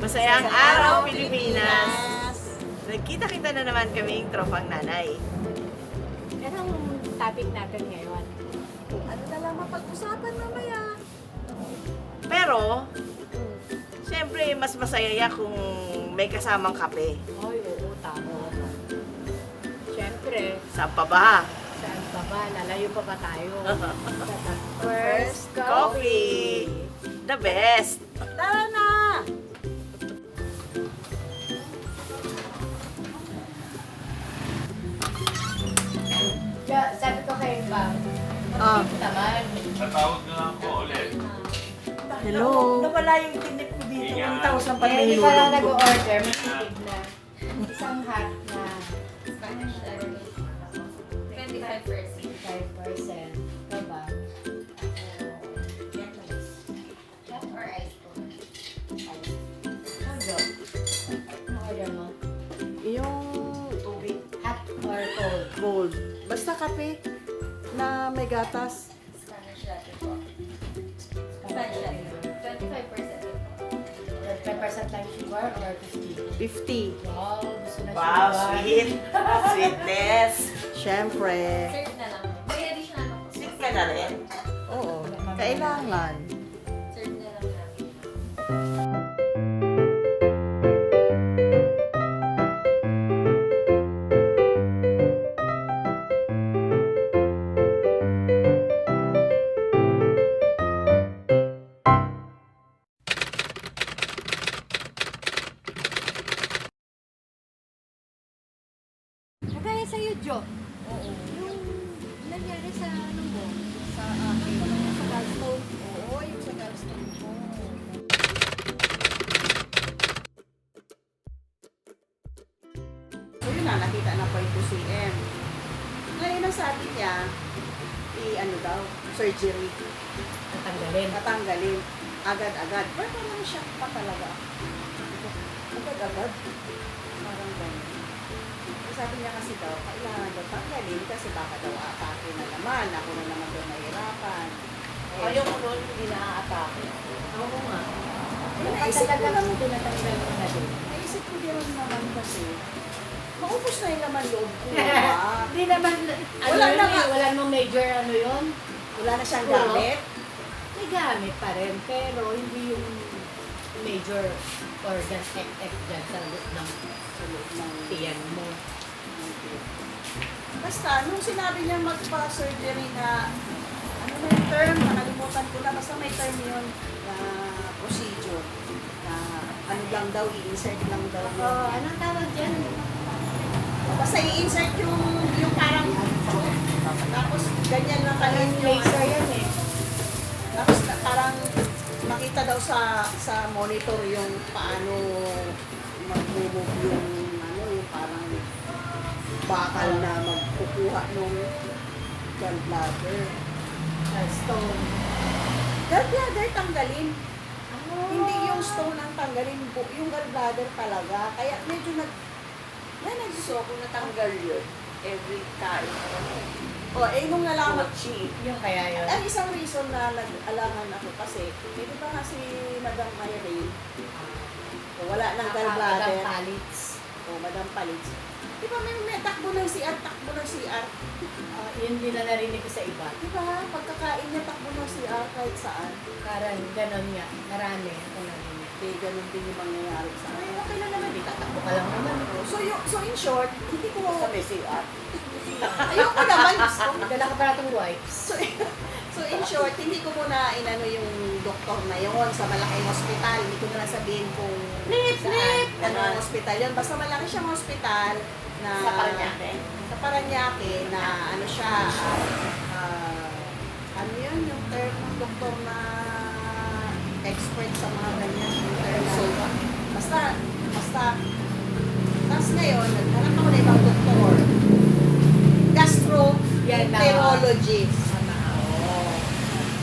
Masayang araw, Pilipinas! Nagkita-kita na naman kaming tropang nanay. Anong topic natin ngayon? Ano na lang mapag-usapan mamaya? Pero, siyempre, mas masaya kung may kasamang kape. Ay, oo, tama. Siyempre, Saan pa ba? saan pa ba? Lalayo pa ba tayo? Sa First coffee! The best! Tara na! Sabi ko kayo ba? Ah. Naman. Natawag na lang ako ulit. Hello? Nawala yung tinip ko dito. Ingat. 1,000 pa Eh, hindi pa lang nilulog ko. nag-order. Masipig na. Isang hot na Spanish lemonade. 25%. 5%. Ito ba? Hot or ice cold? Ano? Ano order mo? Yung tubig. Hot or cold? Gold. Basta kape na may gatas. Spanish latte po. Spanish latte. 25% po. 10% lang sugar or 50? 50. Wow, gusto na Wow, sugar. sweet! Sweetness! Siyempre. Serve na lang. May additional na po. Sweet ka na rin? Oo. Kailangan. Serve na lang namin. Kagaya sa'yo, Jo. Oo. Yung nangyari sa ano mo? Sa akin. Sa gallstone. Oo, yung sa gallstone ko. So yun na, nakita na po yung 2cm. Ngayon ang sabi niya, ano daw, surgery. Natanggalin. Tatanggalin. Agad-agad. Pero parang shock pa talaga. Agad-agad. Parang gano'n. Sabi niya kasi daw, kailangan daw tanggalin kasi baka daw atake na naman. Ako na naman daw nahirapan. Ayaw ko noon, hindi na-aatake. Oo nga. Naisip ko lang, tinatanggal mo na din. naisip ko din naman kasi, maubos na yung laman loob ko. Diba? Hindi naman, ano Wala yun na eh, nga. wala namang major ano yun. Wala na siyang Oo. gamit. May gamit pa rin, pero hindi yung major organ effect dyan sa loob ng tiyan mo. Basta, nung sinabi niya magpa-surgery na, ano na yung term, nakalimutan ko na, basta may term yun na procedure. Na ano lang daw, i-insert lang daw. Oo, anong tawag dyan? Basta i-insert yung parang tapos ganyan lang Parang kalit yung laser yan eh. tapos parang makita daw sa monitor yung paano mag-move yung yung parang bakal na magkukuha nung gallbladder. Stone. Gallbladder tanggalin. Oh. Hindi yung stone ang tanggalin, yung gallbladder talaga. Kaya medyo So, kung natanggal yun, every time, nung nalaman, Yung kaya yun. ang isang reason na nag-alangan ako kasi, di ba nga si Madam Irene, wala ng gallbladder. Nakakadang pallets. Madam Palits. Di ba may takbo ng CR, Yun din na narinig ko sa iba. Di ba? Pagkakain niya, takbo ng CR kahit saan. Karan, ganon nga. Marami ako narinig. Hindi, ganun din yung mangyayari sa Ay, akin. okay lang naman. Di tatakbo ka lang naman. So in short, hindi ko... sa may CR. Ayoko naman. gusto ko. Dala ka pala itong wipes. So in short, hindi ko muna inano yung doktor na yon sa malaking hospital. Hindi ko na sabihin kung saan. Anong hospital yun. Basta malaki siyang hospital na... Sa Parañaque? Sa Parañaque na ano siya, ano yun, yung term ng doktor na expert sa mga ganyan. Yung term so, basta, tapos ngayon, naghanap ako na ibang doktor. Yan na. Gastroenterologist.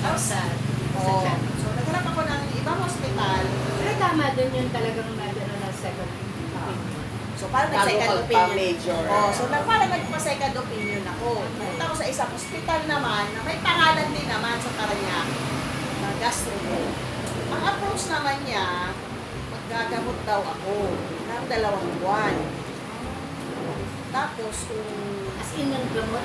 Outside. Oo. So, naghanap ako ng ibang hospital. Pero tama din yun talagang nagano na second opinion. So, parang Bago nag-second opinion. magpa-major. So, parang nagpa-second opinion ako. Punta ako sa isang hospital naman na may pangalan din naman sa Parañaque na gastro. Ang approach naman niya, maggagamot daw ako ng 2 buwan. Tapos kung As in yung gamot.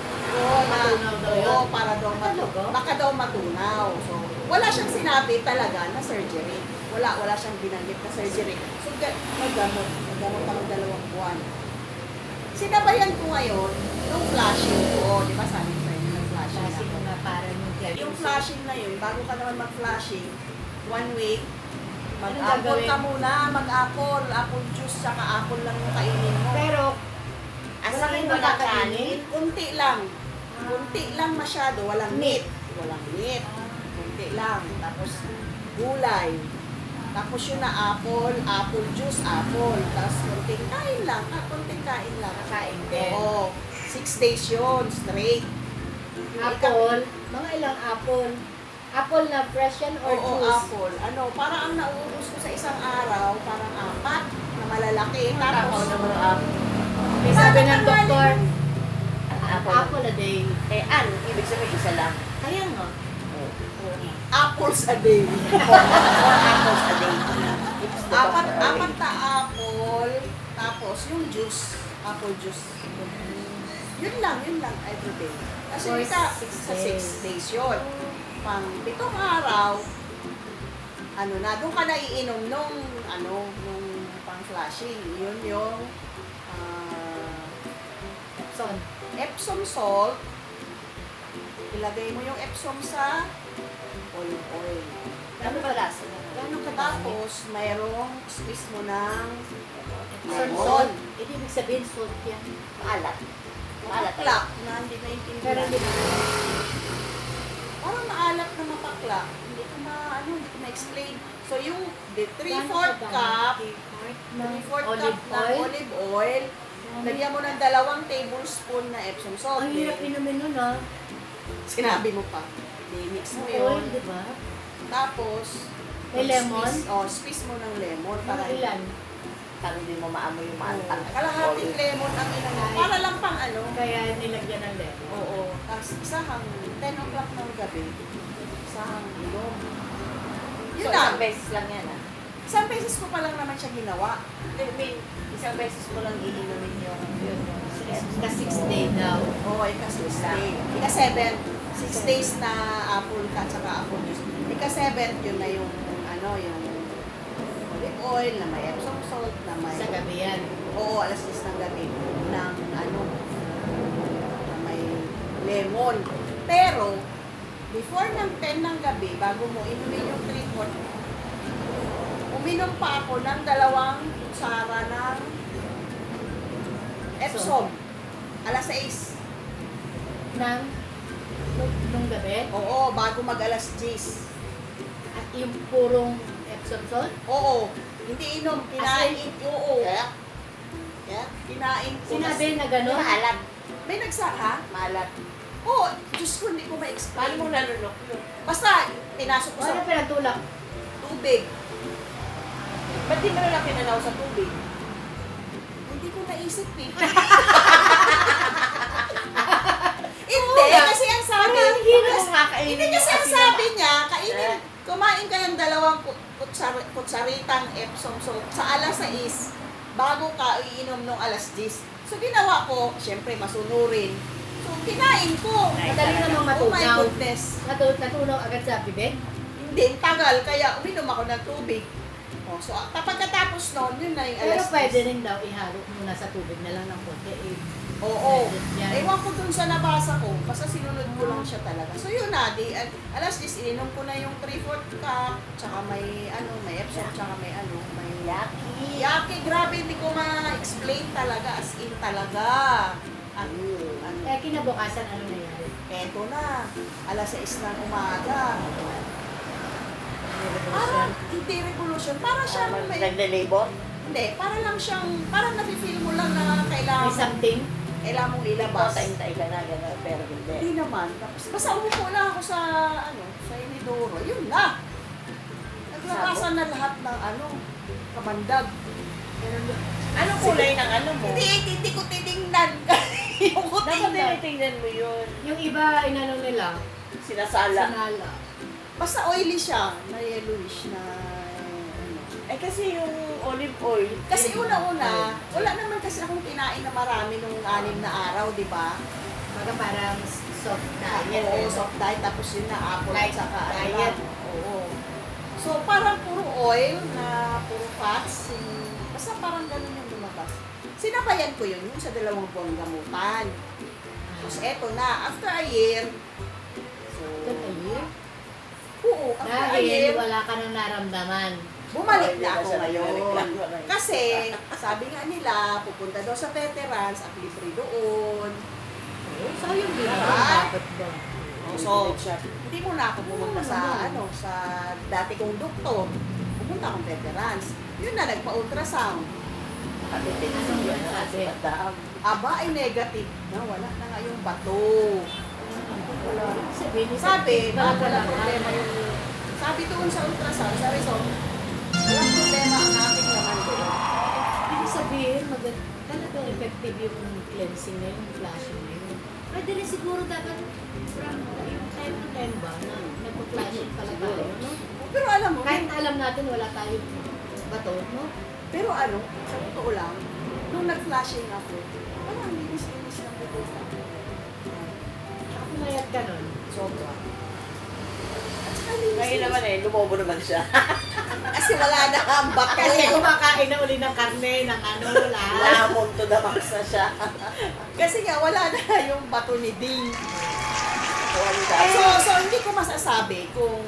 matunaw daw yun? para daw Talaga? baka daw matunaw. So, wala siyang sinabi talaga na surgery. Wala siyang binanggit na surgery. So, naggamot ako 2 buwan. Sinabayan ko ngayon nung flashing ko. Di ba sabi ko sa'yo, nag-flashing Kasi ako. nga parang yung Yung flashing na yun, bago ka naman mag-flashing, 1 week, Anong mag-apple gagawin? ka muna, apple juice, saka apple lang yung kainin mo. Pero, As wala in, kang wala makakainin. Kunti lang. Kunti lang masyado, walang meat. Walang meat. Kunti lang. Tapos gulay. Tapos yun na apple juice, apple. Tapos kunting kain lang, kunting kain lang. Kakain din. Oo. 6 days yun, straight. Apple, mga ilang apple. Apple na fresh yan or Oo, juice? apple. Ano, parang ang nauubos ko sa isang araw, parang 4 na malalaki. Tapos, May sabi ng Bakit ang doktor, Apple. apple a day. Eh, ibig sabihin, isa lang. Kaya nga. apples a day. Apples a day. It's the apat doctor. na apple, tapos yung juice, apple juice. Yun lang every day. Kasi For sa 6 6 days yun. Pang 7 araw, doon ka na iinom nung pang flashing. Yun yung Son. Epsom salt. Ilagay mo yung Epsom sa olive oil. Gano'n ka lasa? Gano'n ka dami? Tapos, mayroong squeeze mo ng Son, lemon. salt. Ibig sabihin, salt yan. Maalat. Mapaklak na hindi Pero naintindihan. hindi Parang maalat na mapakla. Hindi ko ma-explain. So, yung 3/4 cup, 3/4 cup ng olive oil, lagyan mo ng 2 tablespoon na Epsom salt. Ang hirap inumin nun ah. Sinabi mo pa. Mix mo Oil, yun. di ba? Tapos, May lemon? Squeeze mo ng lemon. Mga Para ilan? Parang hindi mo maamoy yung maantang. Kalahating lemon ang inano. Para lang pang Kaya nilagyan ng lemon. Oo. Tapos isahang 10 o'clock ng gabi. Isahang inom. Yun So, lang. isang beses lang yan, ah. Isang beses ko pa lang naman siya ginawa. I mean, isang beses mo lang iinumin yung yun. Ka 6 day daw. Oo, ika-6 day. Ika-7. 6 days na apple ka tsaka apple juice. Ika-7, yun na yung yung olive oil na may Epsom salt na may... Sa gabi yan. Oo, alas 10 ng gabi. Ng na may lemon. Pero, before ng 10 ng gabi, bago mo inumin yung 3/4, uminom pa ako ng 2 kutsara ng Epsom. Alas 6. Nung gabi. Oo, bago mag alas 10. At yung purong Epsom salt. Oo. Hindi inom, kinain. Oo. Kaya, Kinain ko. Sinabi na gano'n. maalat. May nagsaha? Maalat. Oo. Diyos ko, hindi ko Paano ma-explain. mo nalunok? Basta, pinasok ko sa Ano pinatulak? tubig. Ba't di mo na lang pinanaw sa tubig? Hindi ko naisip eh. Hindi, kasi ang sabi, Parang hirap hindi kasi ang sabi niya, kumain ka ng 2 kutsaritang Epsom salt sa alas 6, bago ka iinom nung alas 10. So ginawa ko, syempre masunurin. So kinain ko. Madali namang Oh my matunaw. goodness. Natunaw agad sa bibig. Hindi, tagal, kaya uminom ako ng tubig. Oh, so pagkatapos noon, yun na yung Pero alas 10. pwede rin daw ihalo muna sa tubig na lang ng konti. Oo. Yan. Ewan ko dun sa nabasa ko, basta sinunod ko lang siya talaga. So yun na, alas 10, ininom ko na yung 3/4 cup, tsaka may Epsom, tsaka may Yaki. Yaki, grabe, hindi ko ma-explain talaga, as in talaga. Kaya kinabukasan, ano nangyari? Eto na, alas 6 ng umaga. Parang, hindi revolution, para siyang may, Nagle-labor? hindi, para lang siyang, parang nafe-feel mo lang na kailangan, May something? kailangan mong ilabas. Tayo-tayo ka na, gano'n, pero hindi. Hindi naman. Tapos, basta umupo lang ako sa, sa inidoro. Yun na. Naglabasan na lahat ng, kamandag. Anong kulay ng ano mo? Hindi ko tinignan. Yung ko Dapat tingnan. tinitingnan mo yun. Yung iba, inano nila, Sinasala. sinala. Basta oily siya. Na yellowish na, Eh kasi yung olive oil. Kasi una-una, wala naman kasi akong kinain na marami nung 6 na araw, di ba? Mga parang soft diet. Oo, soft diet, tapos yun na apple at Light saka diet. Oo. So, parang puro oil na puro fats. Basta parang ganun yung lumabas. Sinabayan ko yun, yung sa 2 buwan gamutan. Tapos eto na, after a year, so, oo, after a year, Dahil wala ka nang naramdaman. bumalik na ako ngayon. Kasi, sabi nga nila, pupunta daw sa veterans at libre doon. Sayang din Diba? dapat ba? So, hindi mo na ako pumunta sa, sa dati kong doktor. Pumunta akong veterans. Yun na, nagpa-ultrasound. Sabi. Aba ay negative na, wala na nga yung bato. Sabi, wala problema yung... Sabi doon sa ultrasound, sa result, walang problema ang ating laman doon. Ibig sabihin, talaga effective yung cleansing na yun, flashing na yun. Pwede rin siguro dapat from yung time to time ba na nagpa-flashing pala tayo, no? Pero alam mo, Kahit alam natin wala tayong bato, no? pero ano, sa totoo lang, nung nag-flashing ako, parang linis-linis lang dito sa akin. Saka pumayat ka nun. Sobra. At saka linis. Ngayon naman lumobo naman siya. Kasi wala na ang bato. Kasi kumakain na uli ng karne, ng ano, lahat. Lamon to the max na siya. Kasi nga, wala na yung bato ni Ding. So, hindi ko masasabi kung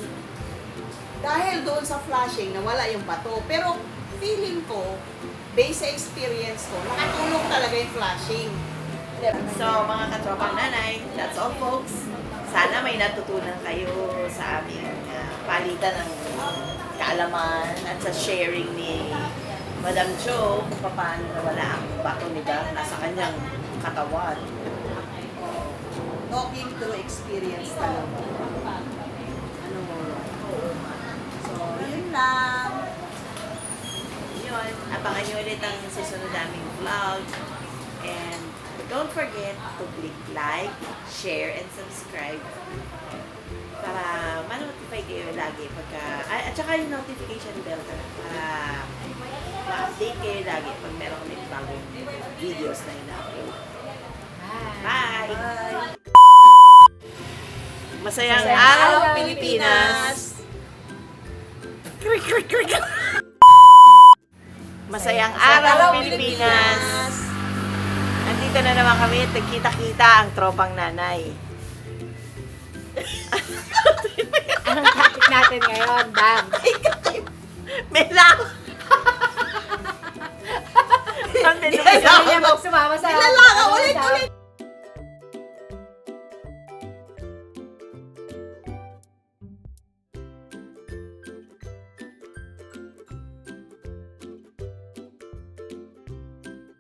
dahil doon sa flashing na wala yung bato. Pero feeling ko, based sa experience ko, nakatulong talaga yung flashing. So, mga katropang nanay, that's all folks. Sana may natutunan kayo sa aming palitan ng kaalaman at sa sharing ni Madam Jo kung paano nawala ang bato ni Dang nasa kanyang katawan. Talking through experience talaga. Ano mo? So, yun lang. Yun, abangan nyo ulit ang susunod naming vlog. And don't forget to click like, share, and subscribe para ma-notify kayo lagi pagka, at saka yung notification bell para ma-update kayo lagi pag meron kami bagong videos na ina-upload. Bye! Bye! Masayang araw, Pilipinas! Masayang araw, Pilipinas! Nandito na naman kami at nagkita-kita ang tropang nanay. Anong topic natin ngayon, Dam? May lang! Hindi niya magsumama sa